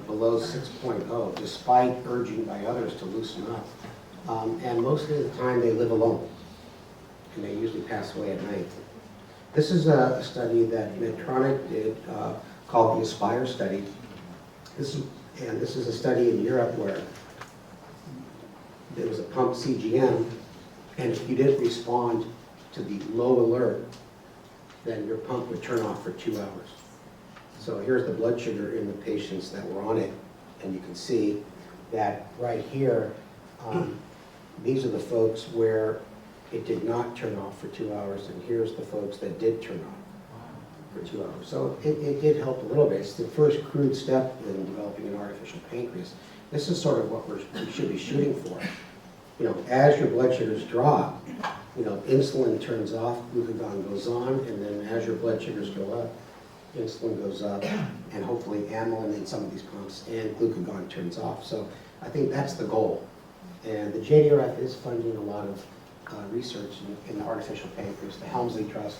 below 6.0, despite urging by others to loosen up. And most of the time they live alone, and they usually pass away at night. This is a study that Medtronic did called the Aspire study. This is a study in Europe where there was a pump CGM, and if you didn't respond to the low alert, then your pump would turn off for 2 hours. So here's the blood sugar in the patients that were on it, and you can see that right here, these are the folks where it did not turn off for 2 hours, and here's the folks that did turn off for 2 hours. So it did help a little bit. It's the first crude step in developing an artificial pancreas. This is sort of what we should be shooting for. You know, as your blood sugars drop, you know, insulin turns off, glucagon goes on, and then as your blood sugars go up, insulin goes up, and hopefully amylin in some of these pumps, and glucagon turns off. So I think that's the goal. And the JDRF is funding a lot of research in the artificial pancreas, the Helmsley Trust.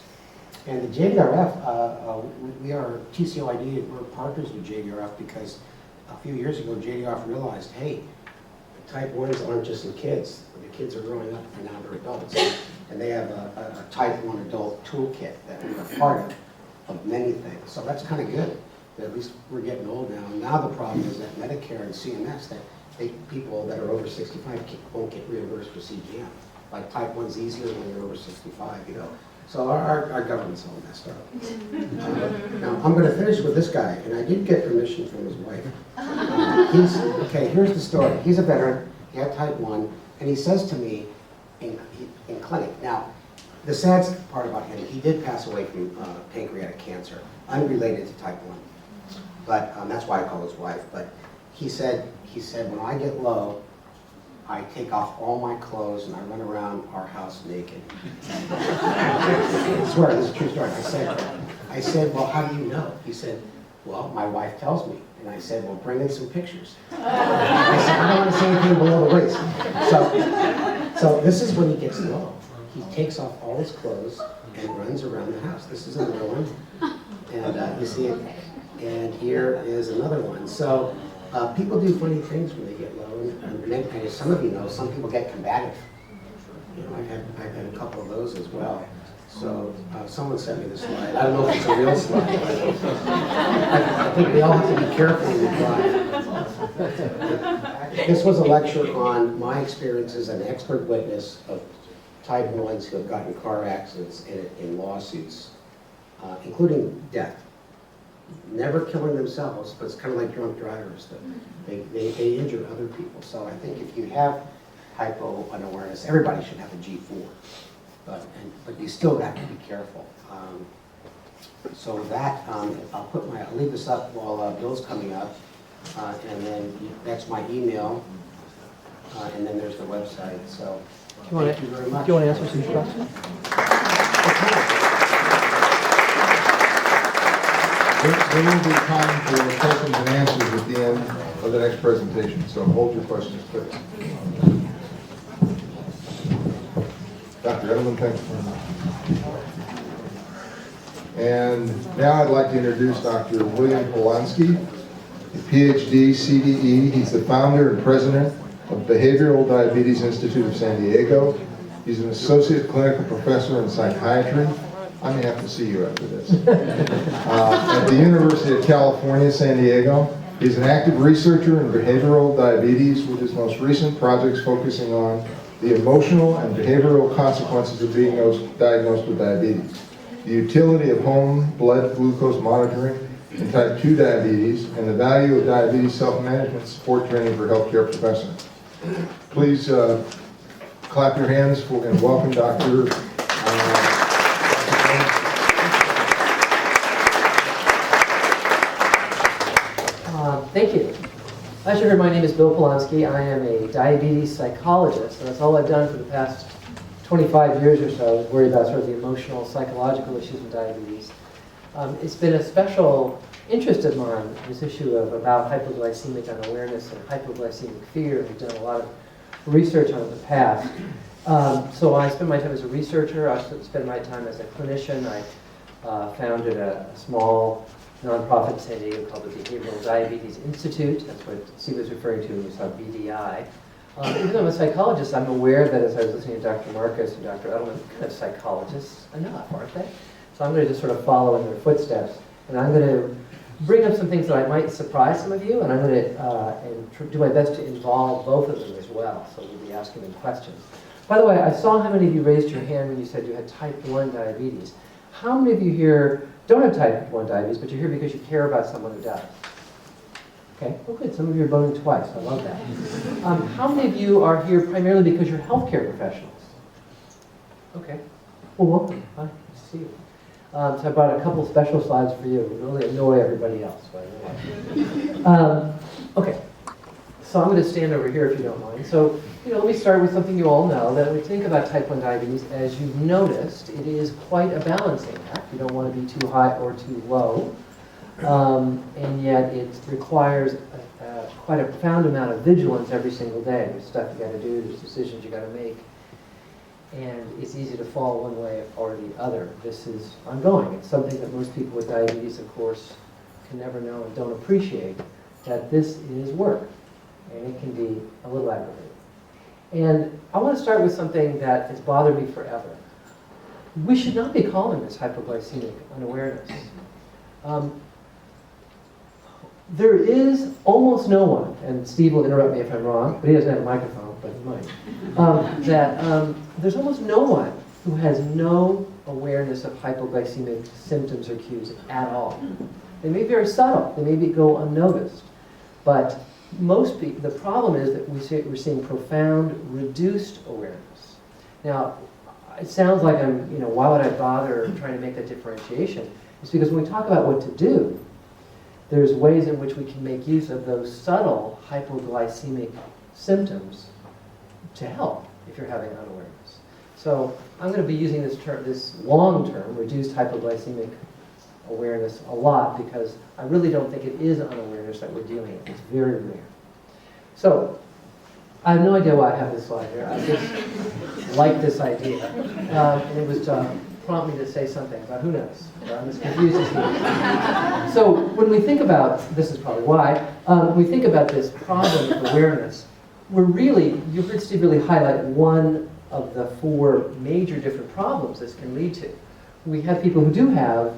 And the JDRF, we are TCOID, we're partners with JDRF because a few years ago, JDRF realized, hey, type 1s aren't just in kids. The kids are growing up and now they're adults. And they have a type 1 adult toolkit that we are part of many things. So that's kind of good. At least we're getting old now. And now the problem is that Medicare and CMS, that people that are over 65 won't get reimbursed for CGM. Like type 1's easier when you're over 65, you know. So our government's all messed up. Now, I'm going to finish with this guy, and I did get permission from his wife. Okay, here's the story. He's a veteran, he had type 1, and he says to me in clinic, now, the sad part about him, he did pass away from pancreatic cancer, unrelated to type 1. But that's why I call his wife. But he said, when I get low, I take off all my clothes and I run around our house naked. I swear, this is a true story. I said, well, how do you know? He said, well, my wife tells me. And I said, well, bring in some pictures. I said, I don't want to see anything below the waist. So this is when he gets low. He takes off all his clothes and runs around the house. This is another one. And you see it. And here is another one. So people do funny things when they get low. And some of you know, some people get combative. You know, I've had a couple of those as well. So someone sent me this slide. I don't know if it's a real slide. I think we all have to be careful when we drive. This was a lecture on my experiences as an expert witness of type 1s who have gotten in car accidents and in lawsuits, including death. Never killing themselves, but it's kind of like drunk drivers. They injure other people. So I think if you have hypo unawareness, everybody should have a G4. But you still have to be careful. So with that, I'll leave this up while Bill's coming up, and then that's my email, and then there's the website. So thank you very much. Do you want to answer some questions? There will be time for questions and answers at the end of the next presentation, so hold your questions, please. Dr. Edelman, thank you very much. And now I'd like to introduce Dr. William Polanski, a PhD, CDE. He's the founder and president of Behavioral Diabetes Institute of San Diego. He's an associate clinical professor in psychiatry. I may have to see you after this. At the University of California, San Diego. He's an active researcher in behavioral diabetes, with his most recent projects focusing on the emotional and behavioral consequences of being diagnosed with diabetes, the utility of home blood glucose monitoring in type 2 diabetes, and the value of diabetes self-management support training for healthcare professionals. Please clap your hands and welcome Dr. Thank you. As you heard, my name is Bill Polanski. I am a diabetes psychologist, and that's all I've done for the past 25 years or so, is worry about sort of the emotional, psychological issues with diabetes. It's been a special interest of mine, this issue about hypoglycemic unawareness and hypoglycemic fear. We've done a lot of research on it in the past. So I spend my time as a researcher. I spend my time as a clinician. I founded a small nonprofit in San Diego called the Behavioral Diabetes Institute. That's what Steve was referring to when we saw BDI. Even though I'm a psychologist, I'm aware that as I was listening to Dr. Marcus and Dr. Edelman, kind of psychologists enough, aren't they? So I'm going to just sort of follow in their footsteps. And I'm going to bring up some things that I might surprise some of you, and I'm going to do my best to involve both of them as well. So we'll be asking them questions. By the way, I saw how many of you raised your hand when you said you had type 1 diabetes. How many of you here don't have type 1 diabetes, but you're here because you care about someone who does? Okay, well good, some of you are voting twice, I love that. How many of you are here primarily because you're healthcare professionals? Okay, well welcome, hi, nice to see you. So I brought a couple special slides for you, to really annoy everybody else. Okay, so I'm going to stand over here if you don't mind. So, let me start with something you all know, that when we think about type 1 diabetes, as you've noticed, it is quite a balancing act. You don't want to be too high or too low. And yet it requires quite a profound amount of vigilance every single day. There's stuff you got to do, there's decisions you got to make, and it's easy to fall one way or the other. This is ongoing. It's something that most people with diabetes, of course, can never know and don't appreciate, that this is work, and it can be a little aggravating. And I want to start with something that has bothered me forever. We should not be calling this hypoglycemic unawareness. There is almost no one, and Steve will interrupt me if I'm wrong, but he doesn't have a microphone, but he might, there's almost no one who has no awareness of hypoglycemic symptoms or cues at all. They may be very subtle, they may go unnoticed, but most people, the problem is that we're seeing profound reduced awareness. Now, it sounds like why would I bother trying to make that differentiation? It's because when we talk about what to do, there's ways in which we can make use of those subtle hypoglycemic symptoms to help if you're having unawareness. So I'm going to be using this term, this long term, reduced hypoglycemic awareness a lot, because I really don't think it is unawareness that we're dealing with. It's very rare. So I have no idea why I have this slide here. I just like this idea. And it was to prompt me to say something about who knows. I'm as confused as he is. So when we think about, this is probably why, when we think about this problem of awareness, you heard Steve really highlight one of the four major different problems this can lead to. We have people who do have,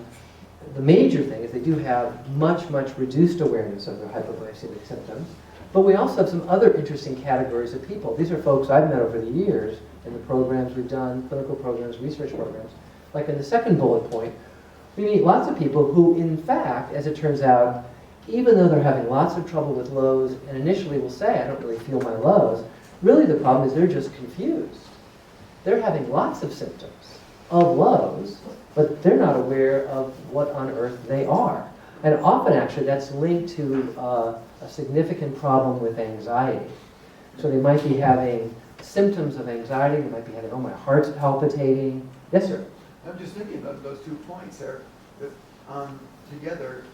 the major thing is they do have much, much reduced awareness of their hypoglycemic symptoms, but we also have some other interesting categories of people. These are folks I've met over the years in the programs we've done, clinical programs, research programs. Like in the second bullet point, we meet lots of people who, in fact, as it turns out, even though they're having lots of trouble with lows, and initially will say, I don't really feel my lows, really the problem is they're just confused. They're having lots of symptoms of lows, but they're not aware of what on earth they are. And often, actually, that's linked to a significant problem with anxiety. So they might be having symptoms of anxiety. They might be having, oh, my heart's palpitating. Yes, sir? I'm just thinking about those 2 points there. That, together,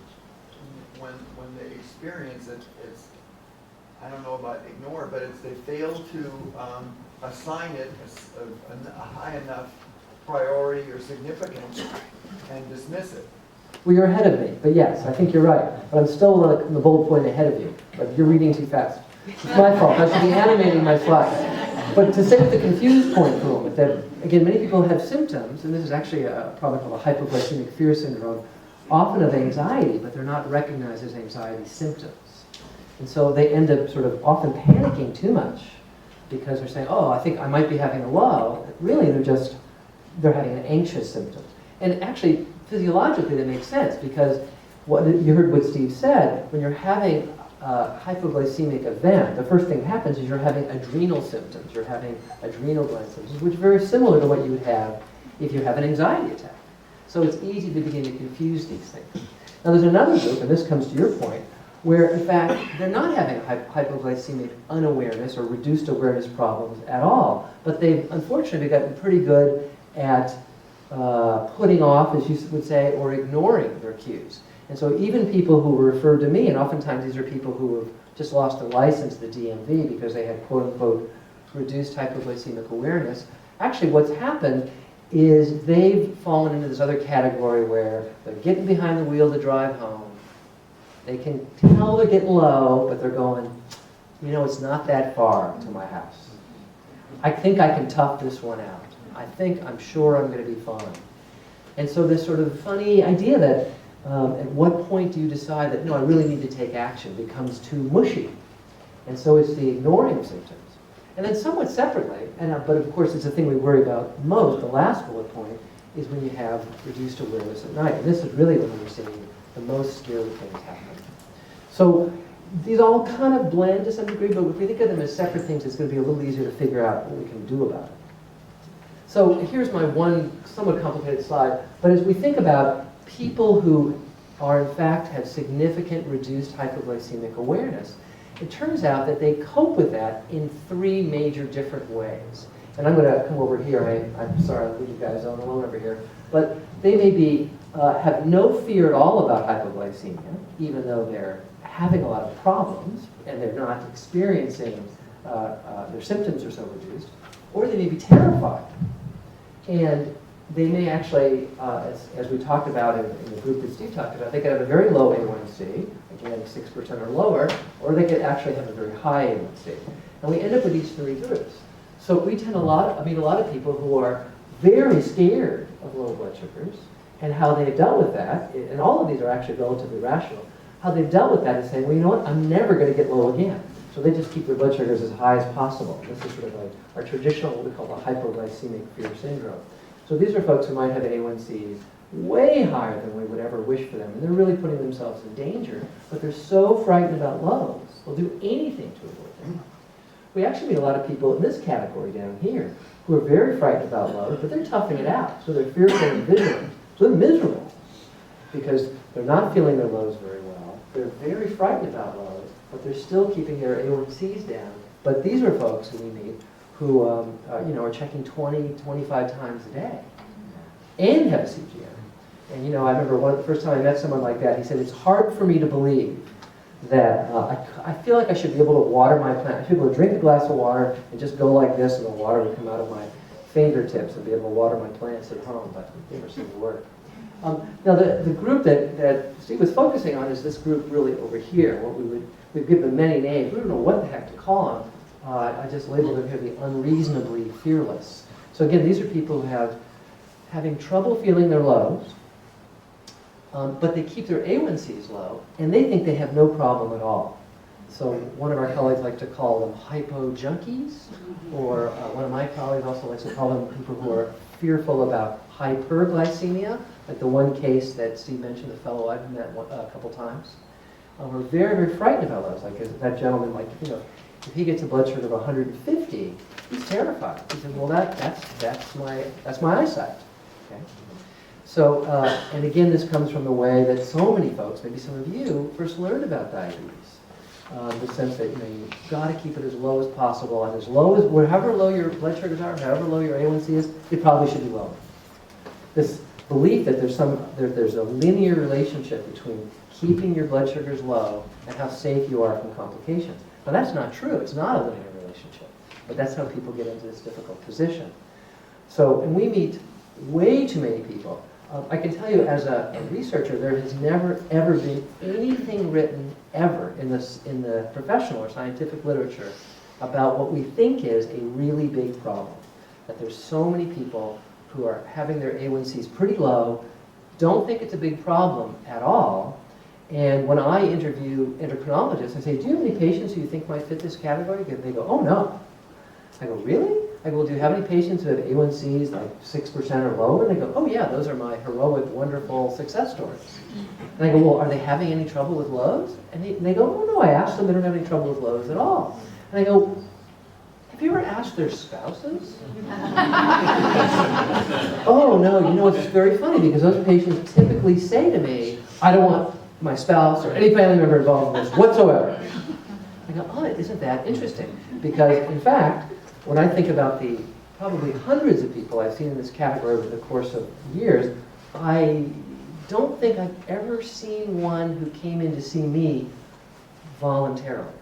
when they experience it, it's, I don't know about ignore, but it's they fail to assign it a high enough priority or significance and dismiss it. Well, you're ahead of me, but yes, I think you're right. But I'm still the bullet point ahead of you. But you're reading too fast. It's my fault. I should be animating my slides. But to say the confused point for a moment, that again, many people have symptoms, and this is actually a problem called a hypoglycemic fear syndrome, often of anxiety, but they're not recognized as anxiety symptoms. And so they end up sort of often panicking too much because they're saying, oh, I think I might be having a low. Really, they're having an anxious symptom. And actually, physiologically, that makes sense, because you heard what Steve said, when you're having a hypoglycemic event, the first thing that happens is you're having adrenal symptoms. You're having adrenal gland symptoms, which are very similar to what you would have if you have an anxiety attack. So it's easy to begin to confuse these things. Now there's another group, and this comes to your point, where in fact they're not having hypoglycemic unawareness or reduced awareness problems at all, but they've unfortunately gotten pretty good at putting off, as you would say, or ignoring their cues. And so even people who were referred to me, and oftentimes these are people who have just lost their license to the DMV because they had quote-unquote reduced hypoglycemic awareness, actually what's happened is they've fallen into this other category where they're getting behind the wheel to drive home. They can tell they're getting low, but they're going, you know, it's not that far to my house. I think I can tough this one out. I'm sure I'm going to be fine. And so this sort of funny idea that at what point do you decide that, no, I really need to take action, becomes too mushy. And so it's the ignoring of symptoms. And then somewhat separately, but of course it's the thing we worry about most, the last bullet point, is when you have reduced awareness at night. And this is really when we're seeing the most scary things happen. So these all kind of blend to some degree, but if we think of them as separate things, it's going to be a little easier to figure out what we can do about it. So here's my one somewhat complicated slide, but as we think about people who are in fact have significant reduced hypoglycemic awareness, it turns out that they cope with that in 3 major different ways. And I'm going to come over here. I'm sorry I'll leave you guys all alone over here. But they may be have no fear at all about hypoglycemia, even though they're having a lot of problems and they're not experiencing, their symptoms are so reduced, or they may be terrified. And they may actually, as we talked about in the group that Steve talked about, they could have a very low A1C, again 6% or lower, or they could actually have a very high A1C. And we end up with these 3 groups. So we tend a lot of people who are very scared of low blood sugars and how they've dealt with that, and all of these are actually relatively rational, how they've dealt with that is saying, well, you know what, I'm never going to get low again. So they just keep their blood sugars as high as possible. This is sort of like our traditional, what we call the hypoglycemic fear syndrome. So these are folks who might have A1Cs way higher than we would ever wish for them, and they're really putting themselves in danger, but they're so frightened about lows, they'll do anything to avoid them. We actually meet a lot of people in this category down here who are very frightened about lows, but they're toughing it out, so they're fearful and vigilant. So they're miserable because they're not feeling their lows very well. They're very frightened about lows, but they're still keeping their A1Cs down. But these are folks who we meet who are checking 20, 25 times a day and have a CGM. And I remember the first time I met someone like that, he said, it's hard for me to believe that I feel like I should be able to water my plant. I should be able to drink a glass of water and just go like this and the water would come out of my fingertips and be able to water my plants at home, but it never seemed to work. Now the group that Steve was focusing on is this group really over here. We've given them many names. We don't know what the heck to call them. I just labeled them here the unreasonably fearless. So again, these are people who having trouble feeling their lows, but they keep their A1Cs low, and they think they have no problem at all. So one of our colleagues like to call them hypo junkies, or one of my colleagues also likes to call them people who are fearful about hyperglycemia, like the one case that Steve mentioned, the fellow I've met a couple times. We're very, very frightened about those. Like that gentleman, if he gets a blood sugar of 150, he's terrified. He says, well, that's my eyesight. Okay? So, and again, this comes from the way that so many folks, maybe some of you, first learned about diabetes. The sense that you've got to keep it as low as possible, and however low your blood sugars are, however low your A1C is, it probably should be lower. This belief that there's a linear relationship between keeping your blood sugars low and how safe you are from complications. Now that's not true. It's not a linear relationship, but that's how people get into this difficult position. So, and we meet way too many people. I can tell you as a researcher, there has never ever been anything written ever in the professional or scientific literature about what we think is a really big problem. That there's so many people who are having their A1Cs pretty low, don't think it's a big problem at all. And when I interview endocrinologists, I say, do you have any patients who you think might fit this category? And they go, oh no. I go, really? I go, well, do you have any patients who have A1Cs like 6% or lower? And they go, oh yeah, those are my heroic, wonderful success stories. And I go, well, are they having any trouble with lows? And they go, oh no, I asked them, they don't have any trouble with lows at all. And I go, have you ever asked their spouses? Oh no, it's very funny because those patients typically say to me, I don't want my spouse or any family member involved in this whatsoever. I go, oh, isn't that interesting? Because in fact, when I think about the probably hundreds of people I've seen in this category over the course of years, I don't think I've ever seen one who came in to see me voluntarily.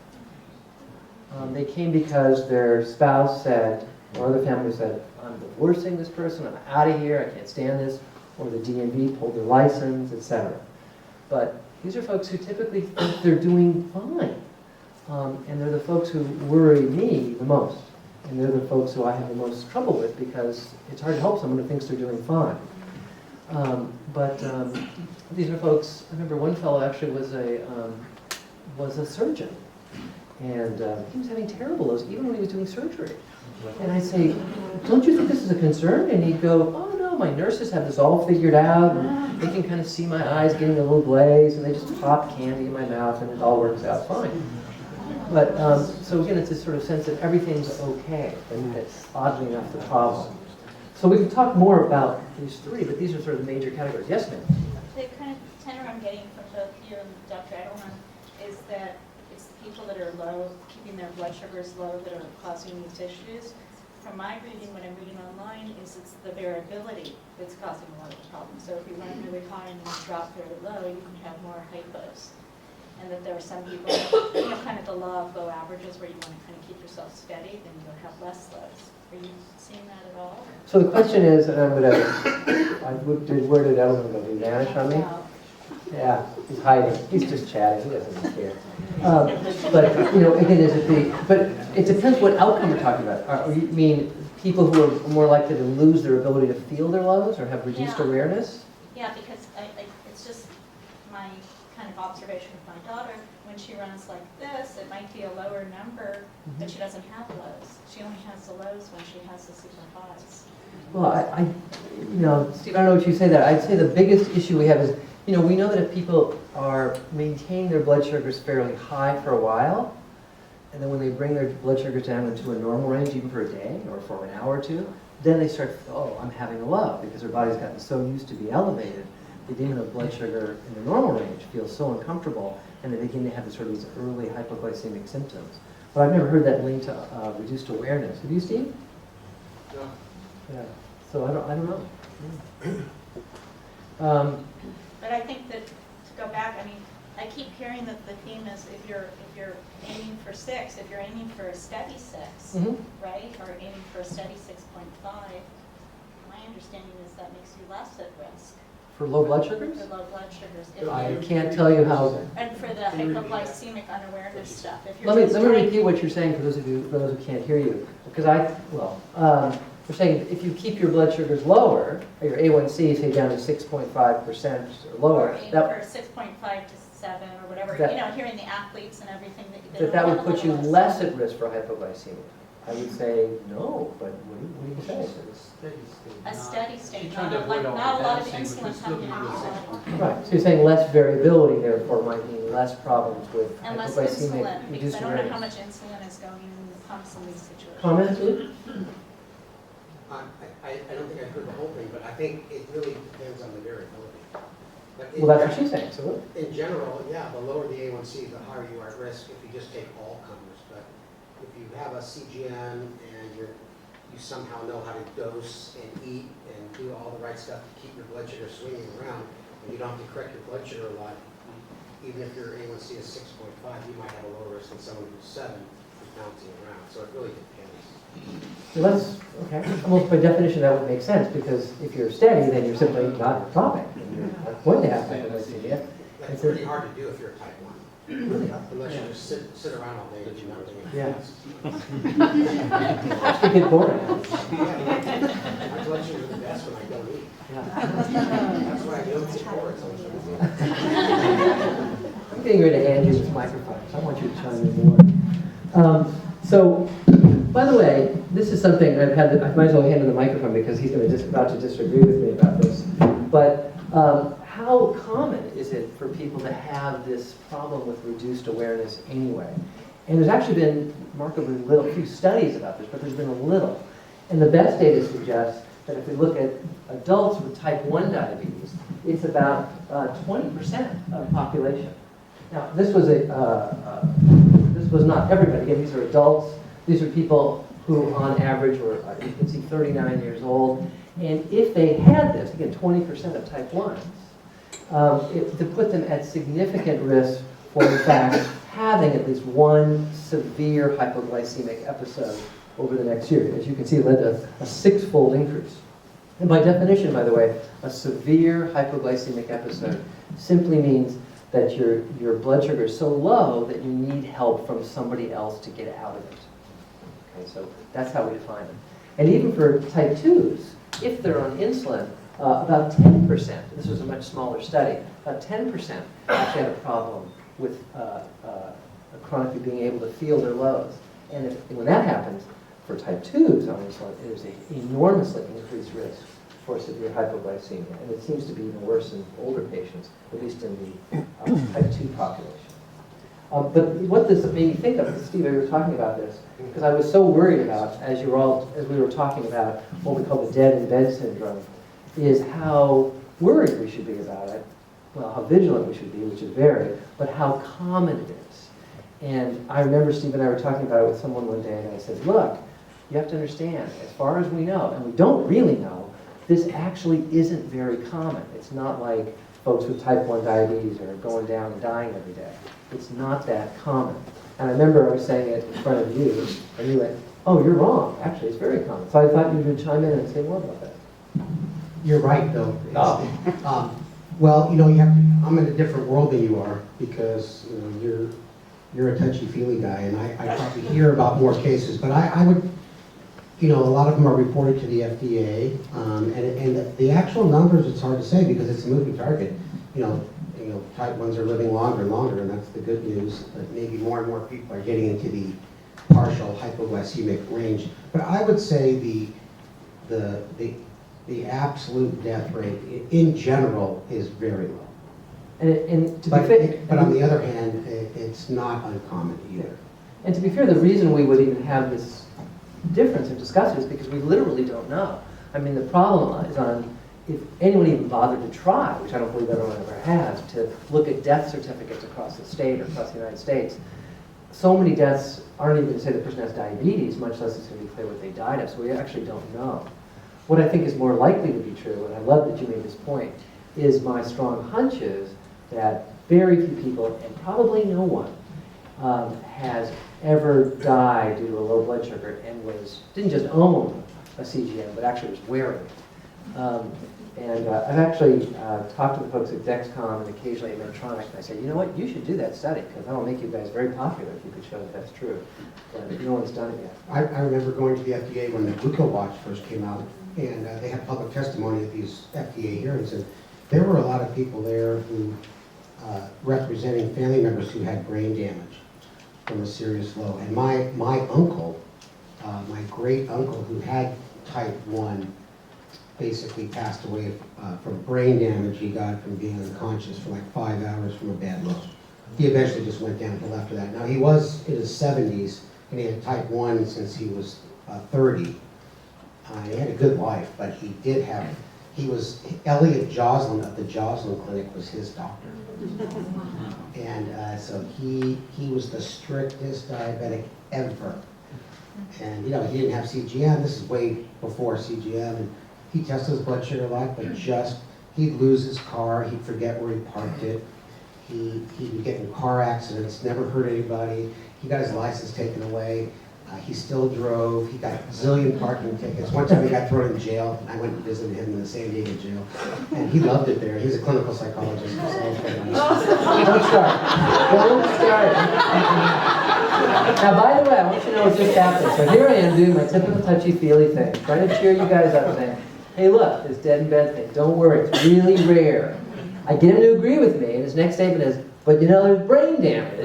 They came because their spouse said, or other family said, I'm divorcing this person, I'm out of here, I can't stand this, or the DMV pulled their license, etc. But these are folks who typically think they're doing fine. And they're the folks who worry me the most. And they're the folks who I have the most trouble with because it's hard to help someone who thinks they're doing fine. These are folks, I remember one fellow actually was a surgeon. And he was having terrible lows even when he was doing surgery. And I'd say, don't you think this is a concern? And he'd go, oh no, my nurses have this all figured out. And they can kind of see my eyes getting a little glazed. And they just pop candy in my mouth and it all works out fine. But, so again, it's this sort of sense that everything's okay, and it's oddly enough the problem. So we can talk more about these three, but these are sort of the major categories. Yes, ma'am? The kind of tenor I'm getting from both you and Dr. Edelman is that it's the people that are low, keeping their blood sugars low, that are causing these issues. From my reading, what I'm reading online, is it's the variability that's causing a lot of the problems. So if you run really high and you drop very low, you can have more hypos. And that there are some people, kind of the law of low averages where you want to kind of keep yourself steady, then you'll have less lows. Are you seeing that at all? So the question is, and I'm going to, where did Edelman go? Did he vanish on me? No. Yeah, he's hiding. He's just chatting. He doesn't care. But, again, but it depends what outcome we're talking about. You mean people who are more likely to lose their ability to feel their lows or have reduced awareness? Yeah, because it's just my kind of observation of my daughter. When she runs like this, it might be a lower number, but she doesn't have lows. She only has the lows when she has the super highs. Well, Steve, I don't know what you say that. I'd say the biggest issue we have is, we know that if people are maintaining their blood sugars fairly high for a while, and then when they bring their blood sugars down into a normal range, even for a day or for an hour or two, then they start, I'm having a low, because their body's gotten so used to be elevated. They didn't have blood sugar in the normal range, feel so uncomfortable, and they begin to have these early hypoglycemic symptoms. But I've never heard that linked to reduced awareness. Have you, Steve? No. Yeah. So I don't know. But I think that, to go back, I keep hearing that the theme is if you're aiming for 6, if you're aiming for a steady 6, right, or aiming for a steady 6.5, my understanding is that makes you less at risk. For low blood sugars? For low blood sugars. I can't tell you how. And for the hypoglycemic unawareness stuff. If you're Let me repeat what you're saying for those who can't hear you. Because we're saying if you keep your blood sugars lower, or your A1C say down to 6.5% or lower, or aim for 6.5 to 7 or whatever. Hearing the athletes and everything that would put you less at risk for hypoglycemia. I would say no, but what do you say? A steady state, not a lot of insulin coming into the body. Right, so you're saying less variability, therefore might mean less problems with And less hypoglycemic insulin, because reduced I don't know awareness. how much insulin is going in the pumps in these situations. Comments, Luke? I don't think I heard the whole thing, but I think it really depends on the variability. But Well, that's what she's saying, so what? in general, yeah, the lower the A1C, the higher you are at risk if you just take all comers. But if you have a CGM and you somehow know how to dose and eat and do all the right stuff to keep your blood sugar swinging around, and you don't have to correct your blood sugar a lot, even if your A1C is 6.5, you might have a lower risk than someone who's 7 who's bouncing around. So it really depends. So that's, okay. Almost by definition, that would make sense, because if you're steady, then you're simply not dropping. You're not going to have hypoglycemia. That's pretty hard to do if you're a type 1. Really? Unless you just sit around all day and do nothing. Yeah. Actually get boring. My blood sugar is the best when I don't eat. Yeah. That's why I don't get bored sometimes. I'm getting ready to hand you this microphone, so I want you to chime in more. By the way, this is something I might as well hand him the microphone because he's about to disagree with me about this. But how common is it for people to have this problem with reduced awareness anyway? And there's actually been remarkably few studies about this, but there's been a little. And the best data suggests that if we look at adults with type 1 diabetes, it's about 20% of the population. Now, this was not everybody. Again, these are adults. These are people who, on average, were, you can see, 39 years old. And if they had this, again, 20% of type 1s, to put them at significant risk for, in fact, having at least one severe hypoglycemic episode over the next year. As you can see, it led to a six-fold increase. And by definition, by the way, a severe hypoglycemic episode simply means that your blood sugar is so low that you need help from somebody else to get out of it. Okay, so that's how we define it. And even for type 2s, if they're on insulin, about 10%, this was a much smaller study, about 10% actually had a problem with chronically being able to feel their lows. And when that happens, for type 2s on insulin, there's an enormously increased risk for severe hypoglycemia. And it seems to be even worse in older patients, at least in the type 2 population. But what this made me think of, Steve, we were talking about this, because I was so worried about, as we were talking about what we call the dead in bed syndrome, is how worried we should be about it, well, how vigilant we should be, which is varied, but how common it is. And I remember Steve and I were talking about it with someone one day, and I said, look, you have to understand, as far as we know, and we don't really know, this actually isn't very common. It's not like folks with type 1 diabetes are going down and dying every day. It's not that common. And I remember I was saying it in front of you, and you went, oh, you're wrong. Actually, it's very common. So I thought you would chime in and say more about that. You're right, though. Oh. Well, I'm in a different world than you are, because you're a touchy-feely guy, and I probably hear about more cases. But I would, a lot of them are reported to the FDA, and the actual numbers, it's hard to say because it's a moving target. Type 1s are living longer and longer, and that's the good news. But maybe more and more people are getting into the partial hypoglycemic range. But I would say the absolute death rate in general is very low. But on the other hand, it's not uncommon either. And to be fair, the reason we would even have this difference of discussion is because we literally don't know. I mean, the problem is on if anyone even bothered to try, which I don't believe everyone ever has, to look at death certificates across the state or across the United States. So many deaths aren't even going to say the person has diabetes, much less it's going to be clear what they died of, so we actually don't know. What I think is more likely to be true, and I love that you made this point, is my strong hunch is that very few people, and probably no one, has ever died due to a low blood sugar and didn't just own a CGM, but actually was wearing it. I've actually talked to the folks at Dexcom and occasionally at Medtronic, and I say, you know what, you should do that study, because that'll make you guys very popular if you could show that that's true. But no one's done it yet. I remember going to the FDA when the GlucoWatch first came out, and they had public testimony at these FDA hearings, and there were a lot of people there who, representing family members who had brain damage from a serious low. And my uncle, my great uncle who had type 1, basically passed away from brain damage he got from being unconscious for like 5 hours from a bad low. He eventually just went downhill after that. Now he was in his 70s, and he had type 1 since he was 30. He had a good life, but Elliot Joslin of the Joslin Clinic was his doctor. And so he was the strictest diabetic ever. And he didn't have CGM. This is way before CGM. And he tested his blood sugar a lot, but he'd lose his car, he'd forget where he parked it. He would get in car accidents, never hurt anybody. He got his license taken away. He still drove. He got a zillion parking tickets. One time he got thrown in jail. I went to visit him in the San Diego jail. And he loved it there. He's a clinical psychologist. So Don't start. Don't start. Now, by the way, I want you to know what just happened. So here I am doing my typical touchy-feely thing, trying to cheer you guys up, saying, hey, look, this dead in bed thing, don't worry, it's really rare. I get him to agree with me, and his next statement is, but there's brain damage.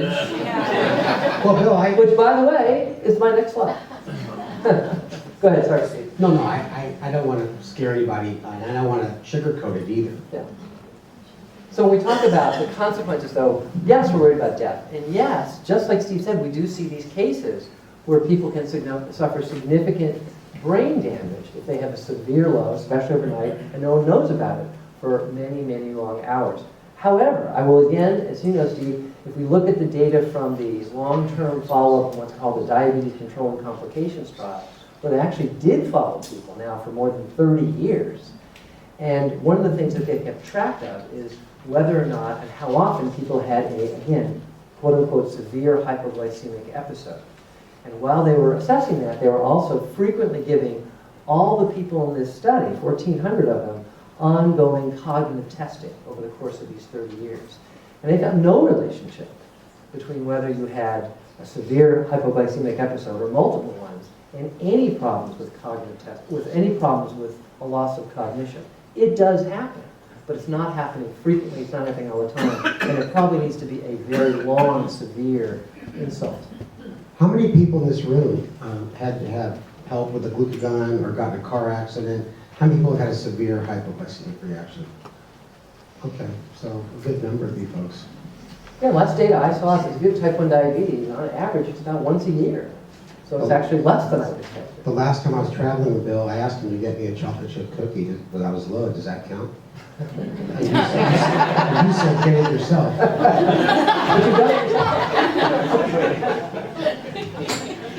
Well, Bill, which, by the way, is my next slide. Go ahead, sorry, Steve. No, I don't want to scare anybody, and I don't want to sugarcoat it either. Yeah. So when we talk about the consequences, though, yes, we're worried about death. And yes, just like Steve said, we do see these cases where people can suffer significant brain damage if they have a severe low, especially overnight, and no one knows about it for many, many long hours. However, I will again, as you know, Steve, if we look at the data from the long-term follow-up in what's called the Diabetes Control and Complications trial, where they actually did follow people now for more than 30 years. And one of the things that they kept track of is whether or not and how often people had a, again, quote-unquote, severe hypoglycemic episode. And while they were assessing that, they were also frequently giving all the people in this study, 1,400 of them, ongoing cognitive testing over the course of these 30 years. And they found no relationship between whether you had a severe hypoglycemic episode or multiple ones and any problems with cognitive tests, with any problems with a loss of cognition. It does happen, but it's not happening frequently, it's not happening all the time, and it probably needs to be a very long, severe insult. How many people in this room had to have help with a glucagon or got in a car accident? How many people have had a severe hypoglycemic reaction? Okay, so a good number of you folks. Yeah, last data I saw is if you have type 1 diabetes, on average, it's about once a year. So it's actually less than I would expect. The last time I was traveling with Bill, I asked him to get me a chocolate chip cookie when I was low. Does that count? You said get it yourself. But you've done it yourself.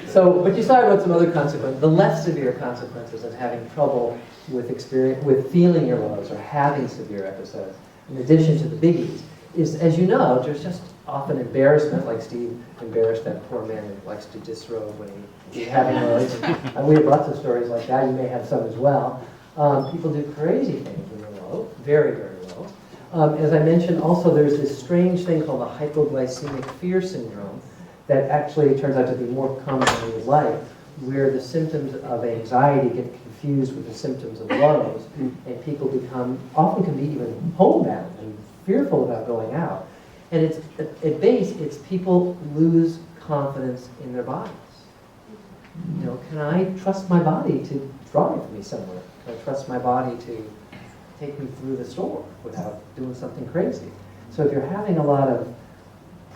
So, but you saw about some other consequences, the less severe consequences of having trouble with feeling your lows or having severe episodes, in addition to the biggies, is, as you know, there's just often embarrassment, like Steve embarrassed that poor man who likes to disrobe when he's having lows. We have lots of stories like that. You may have some as well. People do crazy things when they're low, very, very low. As I mentioned, also there's this strange thing called the hypoglycemic fear syndrome that actually turns out to be more common in real life, where the symptoms of anxiety get confused with the symptoms of lows, and people often can be even homebound and fearful about going out. And it's, at base, it's people lose confidence in their bodies. You know, can I trust my body to drive me somewhere? Can I trust my body to take me through the store without doing something crazy? So if you're having a lot of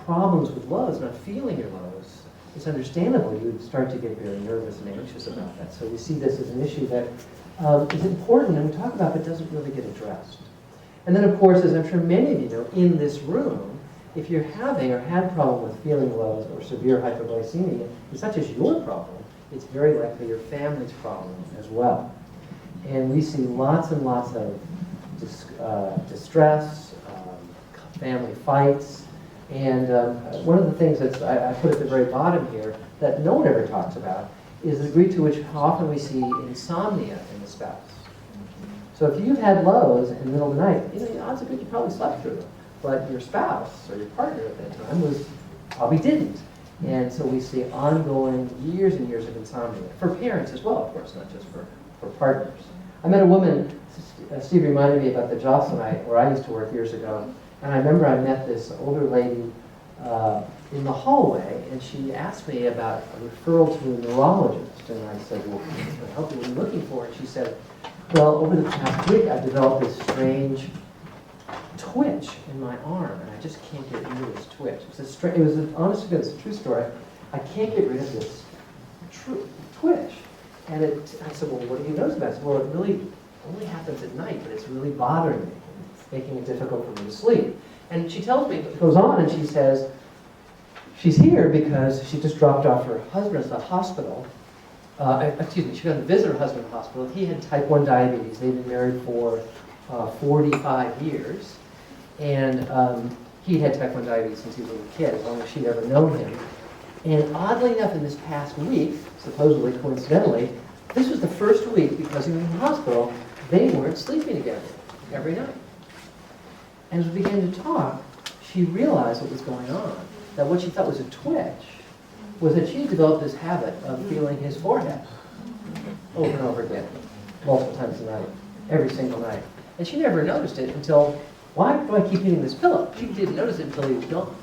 problems with lows, not feeling your lows, it's understandable you would start to get very nervous and anxious about that. So we see this as an issue that is important and we talk about but doesn't really get addressed. And then of course, as I'm sure many of you know, in this room, if you're having or had problem with feeling lows or severe hypoglycemia, it's not just your problem, it's very likely your family's problem as well. And we see lots and lots of distress, family fights, and one of the things that I put at the very bottom here that no one ever talks about is the degree to which often we see insomnia in the spouse. So if you've had lows in the middle of the night, you know, the odds are good you probably slept through them. But your spouse or your partner at that time probably didn't. And so we see ongoing years and years of insomnia. For parents as well, of course, not just for partners. I met a woman, Steve reminded me about the Jocelynite where I used to work years ago. And I remember I met this older lady in the hallway, and she asked me about a referral to a neurologist. And I said, well, can I help you? What are you looking for? And she said, well, over the past week, I've developed this strange twitch in my arm, and I just can't get rid of this twitch. Honest to goodness, it's a true story. I can't get rid of this twitch. And I said, well, what do you notice about it? I said, well, it really only happens at night, but it's really bothering me. It's making it difficult for me to sleep. And she tells me, it goes on, and she says, she's here because she just dropped off her husband at the hospital. She went to visit her husband at the hospital. He had type 1 diabetes. They'd been married for 45 years. And he'd had type 1 diabetes since he was a little kid, as long as she'd ever known him. And oddly enough, in this past week, supposedly coincidentally, this was the first week, because he was in the hospital, they weren't sleeping together every night. And as we began to talk, she realized what was going on. That what she thought was a twitch was that she developed this habit of feeling his forehead over and over again, multiple times a night, every single night. And she never noticed it until, why do I keep hitting this pillow? She didn't notice it until he was gone.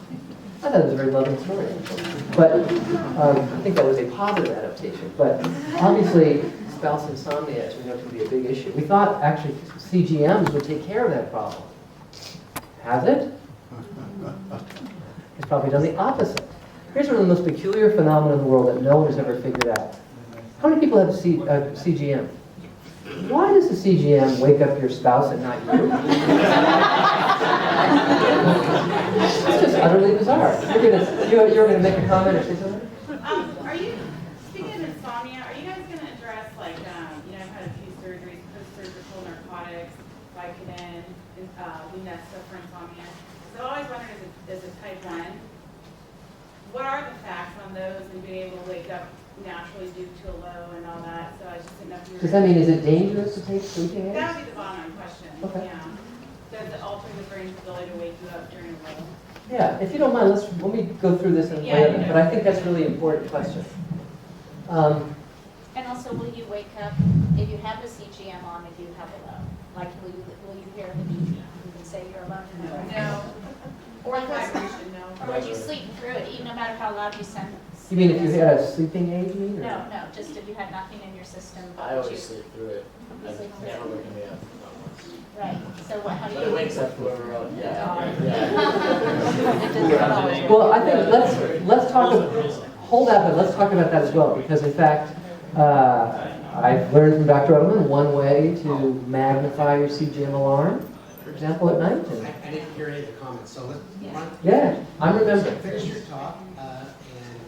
I thought it was a very loving story. But I think that was a positive adaptation. But obviously, spouse insomnia, as we know, can be a big issue. We thought, actually, CGMs would take care of that problem. Has it? It's probably done the opposite. Here's one of the most peculiar phenomena in the world that no one has ever figured out. How many people have CGM? Why does the CGM wake up your spouse and not you? It's just utterly bizarre. You're going to make a comment or say something? Are you, speaking of insomnia, are you guys going to address, like, I've had a few surgeries, post-surgical narcotics, Vicodin, Lunesta for insomnia. So I always wondered, as a type 1, what are the facts on those and being able to wake up naturally due to a low and all that. So I just didn't know if you were. Does that mean, is it dangerous to take sleeping aids? That would be the bottom line question. Okay. Yeah. Does it alter the brain's ability to wake you up during a low? Yeah, if you don't mind, let me go through this in a Yeah, later, yeah. but I think that's a really important question. And also, will you wake up, if you have the CGM on, if you have a low? Like, will you hear the beep? You can say you're alone in the room. No. Or Vibration, no. Or would you sleep through it, even no matter how loud you send? You mean if you had a sleeping aid, you mean? or- No, no, just if you had nothing in your system. I would always you- sleep through it. You sleep through Never it? waking me up, not once. Right, so what, how do But it you? wakes up for, yeah. Well, I think let's talk hold that, but let's talk about that as well, because in fact, I've learned from Dr. Edelman one way to magnify your CGM alarm, for example, at night. And, I didn't hear any of the comments, so let's yeah, I'm remembering. finish your talk, and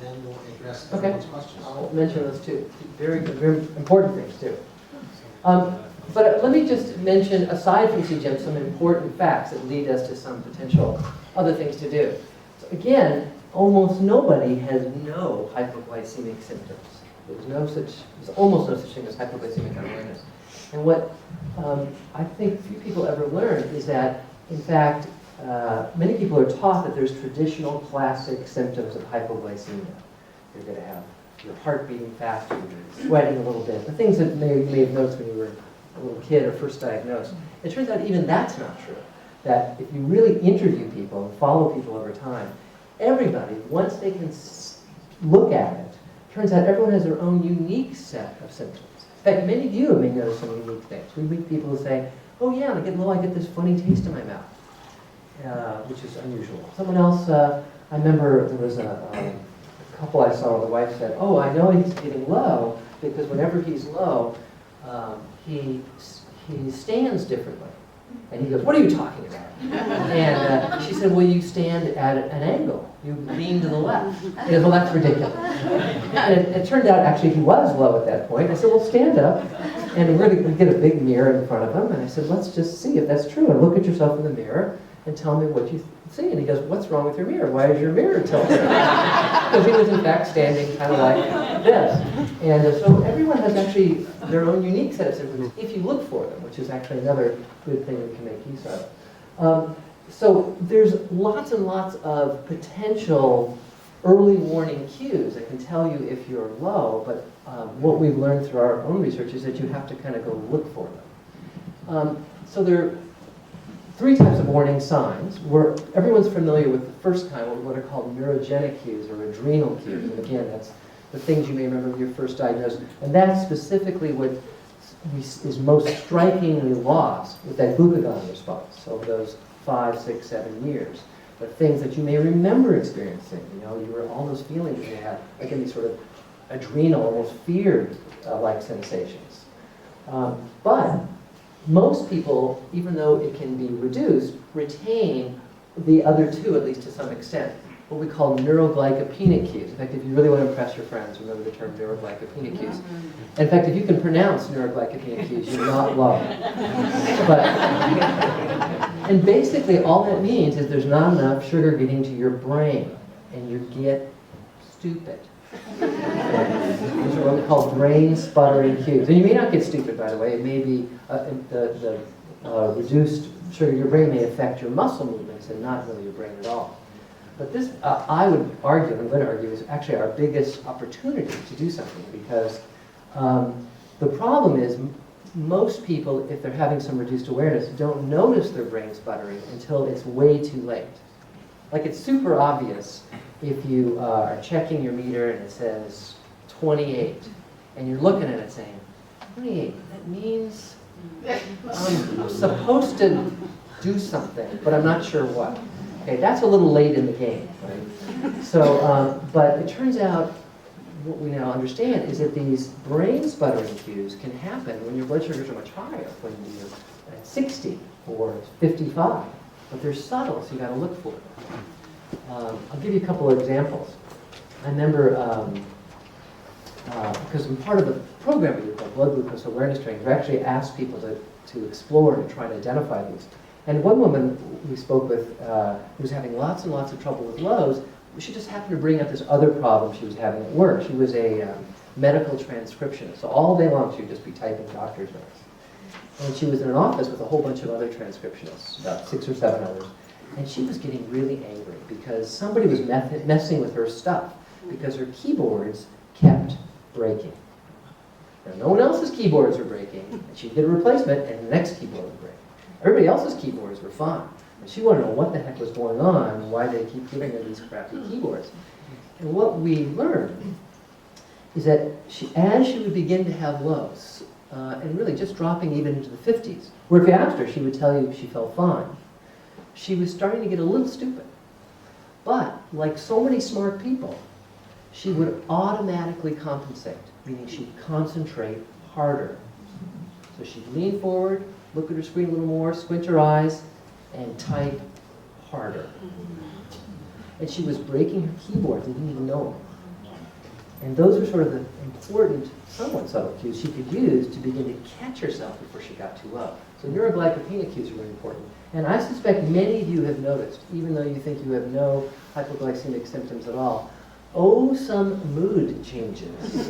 then we'll address Okay. everyone's questions. I'll mention those too. Very good, very important things too. But let me just mention, aside from CGM, some important facts that lead us to some potential other things to do. So again, almost nobody has no hypoglycemic symptoms. There's almost no such thing as hypoglycemic unawareness. And what I think few people ever learn is that, in fact, many people are taught that there's traditional classic symptoms of hypoglycemia. You're going to have your heart beating faster, you're sweating a little bit, the things that you may have noticed when you were a little kid or first diagnosed. It turns out even that's not true. That if you really interview people and follow people over time, everybody, once they can look at it, turns out everyone has their own unique set of symptoms. In fact, many of you may notice some unique things. We meet people who say, oh yeah, I get this funny taste in my mouth, which is unusual. Someone else, I remember there was a couple I saw where the wife said, oh, I know he's getting low because whenever he's low, he stands differently. And he goes, what are you talking about? And she said, well, you stand at an angle. You lean to the left. He goes, well, that's ridiculous. And it turned out, actually, he was low at that point. I said, well, stand up. And we're going to get a big mirror in front of him. And I said, let's just see if that's true. And look at yourself in the mirror and tell me what you see. And he goes, what's wrong with your mirror? Why is your mirror tilted? Because he was, in fact, standing kind of like this. And so everyone has actually their own unique set of symptoms if you look for them, which is actually another good thing we can make use of. So there's lots and lots of potential early warning cues that can tell you if you're low, but what we've learned through our own research is that you have to kind of go look for them. So there are three types of warning signs. Everyone's familiar with the first kind, what are called neurogenic cues or adrenal cues. And again, that's the things you may remember when you're first diagnosed. And that's specifically what is most strikingly lost with that glucagon response over those 5, 6, 7 years. The things that you may remember experiencing, you were all those feelings you had, like in these sort of adrenal, almost fear-like sensations. But most people, even though it can be reduced, retain the other two, at least to some extent, what we call neuroglycopenic cues. In fact, if you really want to impress your friends, remember the term neuroglycopenic cues. In fact, if you can pronounce neuroglycopenic cues, you're not low. And basically all that means is there's not enough sugar getting to your brain, and you get stupid. These are what we call brain sputtering cues. And you may not get stupid, by the way. It may be the reduced sugar in your brain may affect your muscle movements and not really your brain at all. But this, I would argue, and I'm going to argue, is actually our biggest opportunity to do something, because the problem is most people, if they're having some reduced awareness, don't notice their brain sputtering until it's way too late. Like, it's super obvious if you are checking your meter and it says 28, and you're looking at it saying, 28, that means I'm supposed to do something, but I'm not sure what. Okay, that's a little late in the game, right? So, but it turns out what we now understand is that these brain sputtering cues can happen when your blood sugars are much higher, when you're at 60 or 55. But they're subtle, so you got to look for them. I'll give you a couple of examples. I remember, because I'm part of the program we do called Blood Glucose Awareness Training, we actually asked people to explore and try to identify these. And one woman we spoke with who was having lots and lots of trouble with lows, she just happened to bring up this other problem she was having at work. She was a medical transcriptionist, so all day long she would just be typing doctor's notes. And she was in an office with a whole bunch of other transcriptionists, about 6 or 7 others, and she was getting really angry because somebody was messing with her stuff because her keyboards kept breaking. Now, no one else's keyboards were breaking, and she'd get a replacement, and the next keyboard would break. Everybody else's keyboards were fine. And she wanted to know what the heck was going on and why they keep giving her these crappy keyboards. And what we learned is that as she would begin to have lows, and really just dropping even into the 50s, where if you asked her, she would tell you she felt fine, she was starting to get a little stupid. But, like so many smart people, she would automatically compensate, meaning she'd concentrate harder. So she'd lean forward, look at her screen a little more, squint her eyes, and type harder. And she was breaking her keyboards and didn't even know it. And those were sort of the important, somewhat subtle cues she could use to begin to catch herself before she got too low. So neuroglycopenia cues are really important. And I suspect many of you have noticed, even though you think you have no hypoglycemic symptoms at all, some mood changes.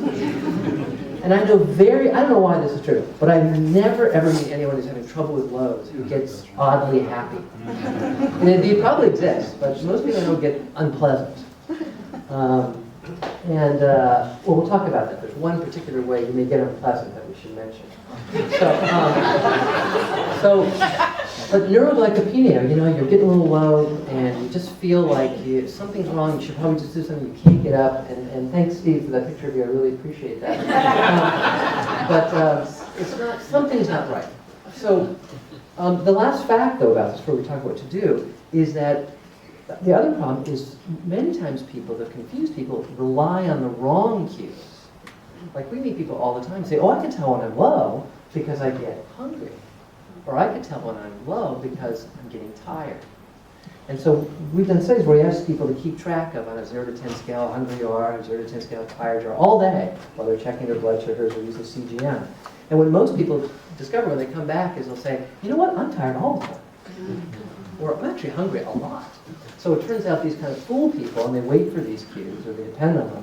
And I don't know why this is true, but I never ever meet anyone who's having trouble with lows who gets oddly happy. And it probably exists, but most people don't get unpleasant. We'll talk about that. There's one particular way you may get unpleasant that we should mention. But neuroglycopenia, you're getting a little low and you just feel like something's wrong, you should probably just do something, you can't get up, and thanks, Steve, for that picture of you, I really appreciate that. It's not, something's not right. So the last fact, though, about this, before we talk about what to do, is that the other problem is many times the confused people, rely on the wrong cues. Like we meet people all the time say, I can tell when I'm low because I get hungry. Or I can tell when I'm low because I'm getting tired. And so we've done studies where we ask people to keep track of, on a 0 to 10 scale, how hungry you are, a 0 to 10 scale, how tired you are, all day, while they're checking their blood sugars or using CGM. And what most people discover when they come back is they'll say, you know what, I'm tired all the time. Or I'm actually hungry a lot. So it turns out these kind of fool people, and they wait for these cues, or they depend on them,